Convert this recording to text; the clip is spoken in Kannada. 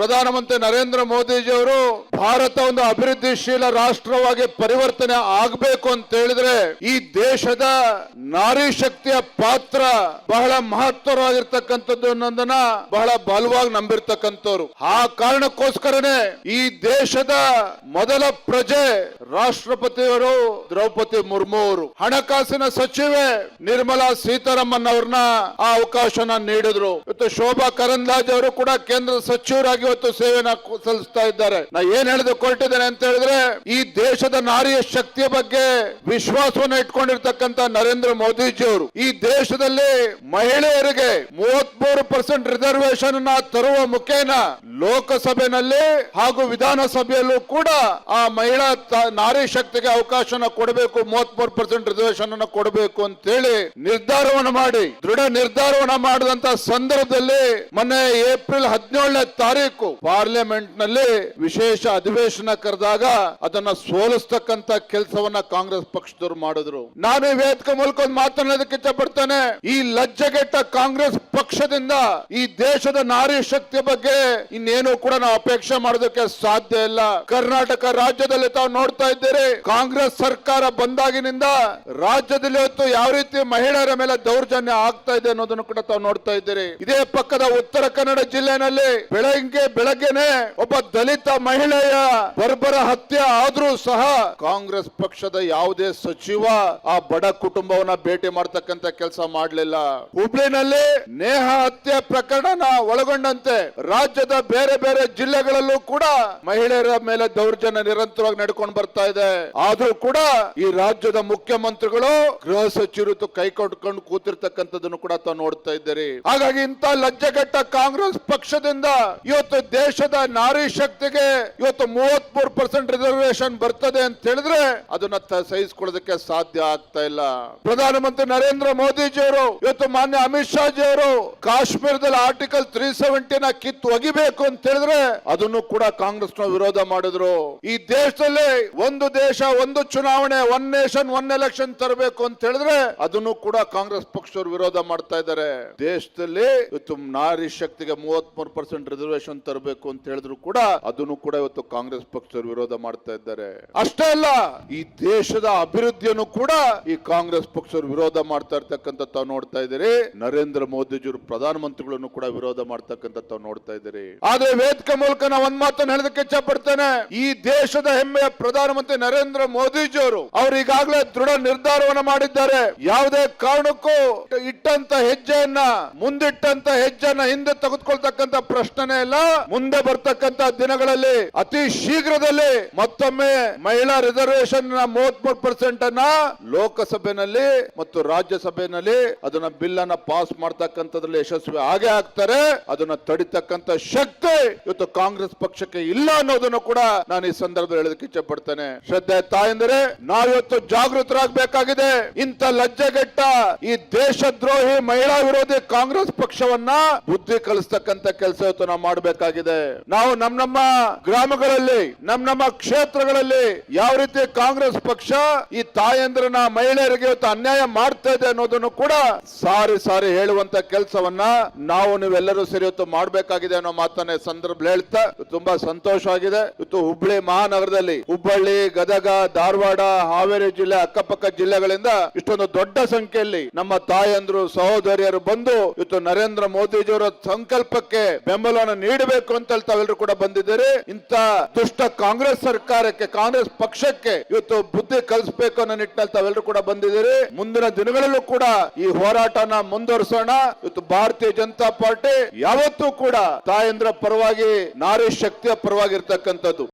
ಪ್ರಧಾನಮಂತ್ರಿ ನರೇಂದ್ರ ಮೋದಿಜಿಯವರು ಭಾರತ ಒಂದು ಅಭಿವೃದ್ಧಿಶೀಲ ರಾಷ್ಟ್ರವಾಗಿ ಪರಿವರ್ತನೆ ಆಗಬೇಕು ಅಂತ ಹೇಳಿದ್ರೆ ಈ ದೇಶದ ನಾರಿ ಶಕ್ತಿಯ ಪಾತ್ರ ಬಹಳ ಮಹತ್ವವಾಗಿರ್ತಕ್ಕಂಥದ್ದು ಅನ್ನೋದನ್ನ ಬಹಳ ಬಲವಾಗಿ ನಂಬಿರ್ತಕ್ಕಂಥವ್ರು. ಆ ಕಾರಣಕ್ಕೋಸ್ಕರನೇ ಈ ದೇಶದ ಮೊದಲ ಪ್ರಜೆ ರಾಷ್ಟ್ರಪತಿಯವರು ದ್ರೌಪದಿ ಮುರ್ಮು ಅವರು ಹಣಕಾಸಿನ ಸಚಿವೆ ನಿರ್ಮಲಾ ಸೀತಾರಾಮನ್ ಅವ್ರನ್ನ ಆ ಅವಕಾಶನ ನೀಡಿದ್ರು. ಇವತ್ತು ಶೋಭಾ ಕರಂದ್ಲಾಜೆ ಅವರು ಕೂಡ ಕೇಂದ್ರ ಸಚಿವರಾಗಿ ಇವತ್ತು ಸೇವೆನ ಸಲ್ಲಿಸ್ತಾ ಇದ್ದಾರೆ. ನಾ ಏನ್ ಹೇಳಿದ್ದೇನೆ ಅಂತ ಹೇಳಿದ್ರೆ ಈ ದೇಶದ ನಾರಿಯ ಶಕ್ತಿಯ ಬಗ್ಗೆ ವಿಶ್ವಾಸವನ್ನು ಇಟ್ಕೊಂಡಿರ್ತಕ್ಕಂಥ ನರೇಂದ್ರ ಮೋದಿಜಿ ಅವರು ಈ ದೇಶದಲ್ಲಿ ಮಹಿಳೆಯರಿಗೆ 33% ರಿಸರ್ವೇಶನ್ ಅನ್ನ ತರುವ ಮುಖೇನ ಲೋಕಸಭೆಯಲ್ಲಿ ಹಾಗೂ ವಿಧಾನಸಭೆಯಲ್ಲೂ ಕೂಡ ಆ ಮಹಿಳಾ ನಾರಿ ಶಕ್ತಿಗೆ ಅವಕಾಶನ ಕೊಡಬೇಕು, 33% ರಿಸರ್ವೇಶನ್ ಅನ್ನು ಕೊಡಬೇಕು ಅಂತ ಹೇಳಿ ನಿರ್ಧಾರವನ್ನು ಮಾಡಿ ದೃಢ ನಿರ್ಧಾರವನ್ನು ಮಾಡಿದಂತ ಸಂದರ್ಭದಲ್ಲಿ ಮೊನ್ನೆ ಏಪ್ರಿಲ್ 17ನೇ ತಾರೀಕು ಪಾರ್ಲಿಮೆಂಟ್ ನಲ್ಲಿ ವಿಶೇಷ ಅಧಿವೇಶನ ಕರೆದಾಗ ಅದನ್ನ ಸೋಲಿಸ್ತಕ್ಕಂತ ಕೆಲಸವನ್ನ ಕಾಂಗ್ರೆಸ್ ಪಕ್ಷದವರು ಮಾಡಿದ್ರು. ನಾನು ಈ ವೇದಿಕೆ ಮೂಲಕ ಒಂದು ಮಾತನಾಡೋದಕ್ಕೆ ಇಷ್ಟಪಡ್ತೇನೆ. ಈ ಲಜ್ಜೆಗೆಟ್ಟ ಕಾಂಗ್ರೆಸ್ ಪಕ್ಷದಿಂದ ಈ ದೇಶದ ನಾರಿ ಶಕ್ತಿಯ ಬಗ್ಗೆ ಇನ್ನೇನು ಕೂಡ ನಾವು ಅಪೇಕ್ಷೆ ಮಾಡೋದಕ್ಕೆ ಸಾಧ್ಯ ಇಲ್ಲ. ಕರ್ನಾಟಕ ರಾಜ್ಯದಲ್ಲಿ ತಾವು ನೋಡ್ತಾ ಇದ್ದೀರಿ, ಕಾಂಗ್ರೆಸ್ ಸರ್ಕಾರ ಬಂದಾಗಿನಿಂದ ರಾಜ್ಯದಲ್ಲಿ ಇವತ್ತು ಯಾವ ರೀತಿ ಮಹಿಳೆಯರ ಮೇಲೆ ದೌರ್ಜನ್ಯ ಆಗ್ತಾ ಇದೆ ಅನ್ನೋದನ್ನು ಕೂಡ ತಾವು ನೋಡ್ತಾ ಇದ್ದೀರಿ. ಇದೇ ಪಕ್ಕದ ಉತ್ತರ ಕನ್ನಡ ಜಿಲ್ಲೆನಲ್ಲಿ ಬೆಳಗ್ಗೆನೆ ಒಬ್ಬ ದಲಿತ ಮಹಿಳೆಯ ಬರ್ಬರ ಹತ್ಯೆ ಆದ್ರೂ ಸಹ ಕಾಂಗ್ರೆಸ್ ಪಕ್ಷದ ಯಾವುದೇ ಸಚಿವ ಆ ಬಡ ಕುಟುಂಬವನ್ನ ಭೇಟಿ ಮಾಡತಕ್ಕಂತ ಕೆಲಸ ಮಾಡಲಿಲ್ಲ. ಹುಬ್ಳಿನಲ್ಲಿ ನೇಹ ಹತ್ಯೆ ಪ್ರಕರಣ ಒಳಗೊಂಡಂತೆ ರಾಜ್ಯದ ಬೇರೆ ಬೇರೆ ಜಿಲ್ಲೆಗಳಲ್ಲೂ ಕೂಡ ಮಹಿಳೆಯರ ಮೇಲೆ ದೌರ್ಜನ್ಯ ನಿರಂತರವಾಗಿ ನಡ್ಕೊಂಡು ಬರ್ತಾ ಇದೆ. ಆದ್ರೂ ಕೂಡ ಈ ರಾಜ್ಯದ ಮುಖ್ಯಮಂತ್ರಿಗಳು ಗೃಹ ಸಚಿವರು ಕೈ ಕೊಟ್ಕೊಂಡು ಕೂತಿರ್ತಕ್ಕಂಥದ್ದನ್ನು ಕೂಡ ತಾವು ನೋಡ್ತಾ ಇದ್ದೀರಿ. ಹಾಗಾಗಿ ಇಂಥ ಲಜ್ಜೆಗೆಟ್ಟ ಕಾಂಗ್ರೆಸ್ ಪಕ್ಷದಿಂದ ಇವತ್ತು ದೇಶದ ನಾರಿ ಶಕ್ತಿಗೆ ಇವತ್ತು 33% ರಿಸರ್ವೇಶನ್ ಬರ್ತದೆ ಅಂತ ಹೇಳಿದ್ರೆ ಅದನ್ನ ಸಹಿಸಿಕೊಳ್ಳೋದಕ್ಕೆ ಸಾಧ್ಯ ಆಗ್ತಾ ಇಲ್ಲ. ಪ್ರಧಾನಮಂತ್ರಿ ನರೇಂದ್ರ ಮೋದಿಜಿ ಅವರು ಇವತ್ತು ಮಾನ್ಯ ಅಮಿತ್ ಶಾ ಜಿ ಅವರು ಕಾಶ್ಮೀರದಲ್ಲಿ ಆರ್ಟಿಕಲ್ 370 ಕಿತ್ತು ಒಗಿಬೇಕು ಅಂತ ಹೇಳಿದ್ರೆ ಅದನ್ನು ಕೂಡ ಕಾಂಗ್ರೆಸ್ ವಿರೋಧ ಮಾಡಿದ್ರು. ಈ ದೇಶದಲ್ಲಿ ಒಂದು ದೇಶ ಒಂದು ಚುನಾವಣೆ, ಒನ್ ನೇಷನ್ ಒನ್ ಎಲೆಕ್ಷನ್ ತರಬೇಕು ಅಂತ ಹೇಳಿದ್ರೆ ಅದನ್ನು ಕೂಡ ಕಾಂಗ್ರೆಸ್ ಪಕ್ಷದವರು ವಿರೋಧ ಮಾಡ್ತಾ ಇದ್ದಾರೆ. ದೇಶದಲ್ಲಿ ಇವತ್ತು ನಾರಿ ಶಕ್ತಿಗೆ 33% ರಿಸರ್ವೇಶನ್ ತರಬೇಕು ಅಂತ ಹೇಳಿದ್ರು ಕೂಡ ಅದನ್ನು ಕೂಡ ಇವತ್ತು ಕಾಂಗ್ರೆಸ್ ಪಕ್ಷದವರು ವಿರೋಧ ಮಾಡ್ತಾ ಇದ್ದಾರೆ. ಅಷ್ಟೇ ಅಲ್ಲ, ಈ ದೇಶದ ಅಭಿವೃದ್ಧಿಯನ್ನು ಕೂಡ ಈ ಕಾಂಗ್ರೆಸ್ ಪಕ್ಷದವರು ವಿರೋಧ ಮಾಡ್ತಾ ಇರ್ತಕ್ಕಂಥ ತಾವು ನೋಡ್ತಾ ಇದ್ದೀರಿ. ನರೇಂದ್ರ ಮೋದಿಜಿಯವರು ಪ್ರಧಾನಮಂತ್ರಿಗಳನ್ನು ಕೂಡ ವಿರೋಧ ಮಾಡ್ತಕ್ಕಂಥ ತಾವು ನೋಡ್ತಾ ಇದ್ದೀರಿ. ಆದ್ರೆ ವೇದಿಕೆ ಮೂಲಕ ನಾವು ಒಂದ್ ಮಾತನ್ನು ಹೇಳೋದಕ್ಕೆ ಇಚ್ಛೆ ಪಡ್ತೇನೆ. ಈ ದೇಶದ ಹೆಮ್ಮೆಯ ಪ್ರಧಾನಮಂತ್ರಿ ನರೇಂದ್ರ ಮೋದಿಜಿ ಅವರು ಈಗಾಗಲೇ ದೃಢ ನಿರ್ಧಾರವನ್ನು ಮಾಡಿದ್ದಾರೆ. ಯಾವುದೇ ಕಾರಣಕ್ಕೂ ಇಟ್ಟಂತ ಹೆಜ್ಜೆಯನ್ನ ಮುಂದಿಟ್ಟಂತ ಹೆಜ್ಜೆಯನ್ನ ಹಿಂದೆ ತೆಗೆದುಕೊಳ್ತಕ್ಕಂತ ಪ್ರಶ್ನೆ ಇಲ್ಲ. ಮುಂದೆ ಬರ್ತಕ್ಕಂತ ದಿನಗಳಲ್ಲಿ ಅತಿ ಶೀಘ್ರದಲ್ಲಿ ಮತ್ತೊಮ್ಮೆ ಮಹಿಳಾ ರಿಸರ್ವೇಶನ್ 33% ಅನ್ನ ಲೋಕಸಭೆಯಲ್ಲಿ ಮತ್ತು ರಾಜ್ಯಸಭೆಯಲ್ಲಿ ಅದನ್ನ ಬಿಲ್ ಅನ್ನ ಪಾಸ್ ಮಾಡ್ತಕ್ಕಂಥದ್ರಲ್ಲಿ ಯಶಸ್ವಿ ಆಗೇ ಆಗ್ತಾರೆ. ಅದನ್ನ ತಡಿತಕ್ಕಂತ ಶಕ್ತಿ ಇವತ್ತು ಕಾಂಗ್ರೆಸ್ ಪಕ್ಷಕ್ಕೆ ಇಲ್ಲ ಅನ್ನೋದನ್ನು ಕೂಡ ನಾನು ಈ ಸಂದರ್ಭದಲ್ಲಿ ಹೇಳೋದಕ್ಕೆ ಇಚ್ಛೆ ಪಡ್ತೇನೆ. ಶ್ರದ್ಧೆ ತಾಯಂದ್ರೆ ನಾವಿವತ್ತು ಜಾಗೃತರಾಗಬೇಕಾಗಿದೆ. ಇಂಥ ಲಜ್ಜೆಗೆಟ್ಟ ಈ ದೇಶದ್ರೋಹಿ ಮಹಿಳಾ ವಿರೋಧಿ ಕಾಂಗ್ರೆಸ್ ಪಕ್ಷವನ್ನ ಬುದ್ಧಿ ಕಲಿಸ್ತಕ್ಕಂತ ಕೆಲಸ ಇವತ್ತು ನಾವು ಮಾಡಬೇಕಾಗಿದೆ. ನಾವು ನಮ್ಮ ಗ್ರಾಮಗಳಲ್ಲಿ ನಮ್ಮ ಕ್ಷೇತ್ರಗಳಲ್ಲಿ ಯಾವ ರೀತಿ ಕಾಂಗ್ರೆಸ್ ಪಕ್ಷ ಈ ತಾಯಂದ್ರನ ಮಹಿಳೆಯರಿಗೆ ಇವತ್ತು ಅನ್ಯಾಯ ಮಾಡ್ತಾ ಇದೆ ಅನ್ನೋದನ್ನು ಕೂಡ ಸಾರಿ ಹೇಳುವಂತ ಕೆಲಸವನ್ನ ನಾವು ನೀವೆಲ್ಲರೂ ಸೇರಿ ಇವತ್ತು ಮಾಡಬೇಕಾಗಿದೆ ಅನ್ನೋ ಮಾತನ್ನ ಸಂದರ್ಭ ಹೇಳ್ತಾ ತುಂಬಾ ಸಂತೋಷವಾಗಿದೆ. ಇವತ್ತು ಹುಬ್ಬಳ್ಳಿ ಮಹಾನಗರದಲ್ಲಿ ಹುಬ್ಬಳ್ಳಿ, ಗದಗ, ಧಾರವಾಡ, ಹಾವೇರಿ ಜಿಲ್ಲೆ ಅಕ್ಕಪಕ್ಕ ಜಿಲ್ಲೆಗಳಿಂದ ಇಷ್ಟೊಂದು ದೊಡ್ಡ ಸಂಖ್ಯೆಯಲ್ಲಿ ನಮ್ಮ ತಾಯಂದ್ರು ಸಹೋದರಿಯರು ಬಂದು ಇವತ್ತು ನರೇಂದ್ರ ಮೋದಿಜಿಯವರ ಸಂಕಲ್ಪಕ್ಕೆ ಬೆಂಬಲವನ್ನು ನೀಡಬೇಕು ಅಂತ ತಾವೆಲ್ಲರೂ ಕೂಡ ಬಂದಿದ್ದೀರಿ. ಇಂಥ ದುಷ್ಟ ಕಾಂಗ್ರೆಸ್ ಸರ್ಕಾರಕ್ಕೆ, ಕಾಂಗ್ರೆಸ್ ಪಕ್ಷಕ್ಕೆ ಇವತ್ತು ಬುದ್ಧಿ ಕಲಿಸಬೇಕು ಅನ್ನೋ ನಿಟ್ಟಿನಲ್ಲಿ ತಾವೆಲ್ಲರೂ ಕೂಡ ಬಂದಿದ್ದೀರಿ. ಮುಂದಿನ ದಿನಗಳಲ್ಲೂ ಕೂಡ ಈ ಹೋರಾಟನ ಮುಂದುವರಿಸೋಣ. ಇವತ್ತು ಭಾರತೀಯ ಜನತಾ ಪಾರ್ಟಿ ಯಾವತ್ತೂ ಕೂಡ ತಾಯಂದ್ರ ಪರವಾಗಿ, ನಾರಿ ಶಕ್ತಿಯ ಪರವಾಗಿ ಇರ್ತಕ್ಕಂಥದ್ದು.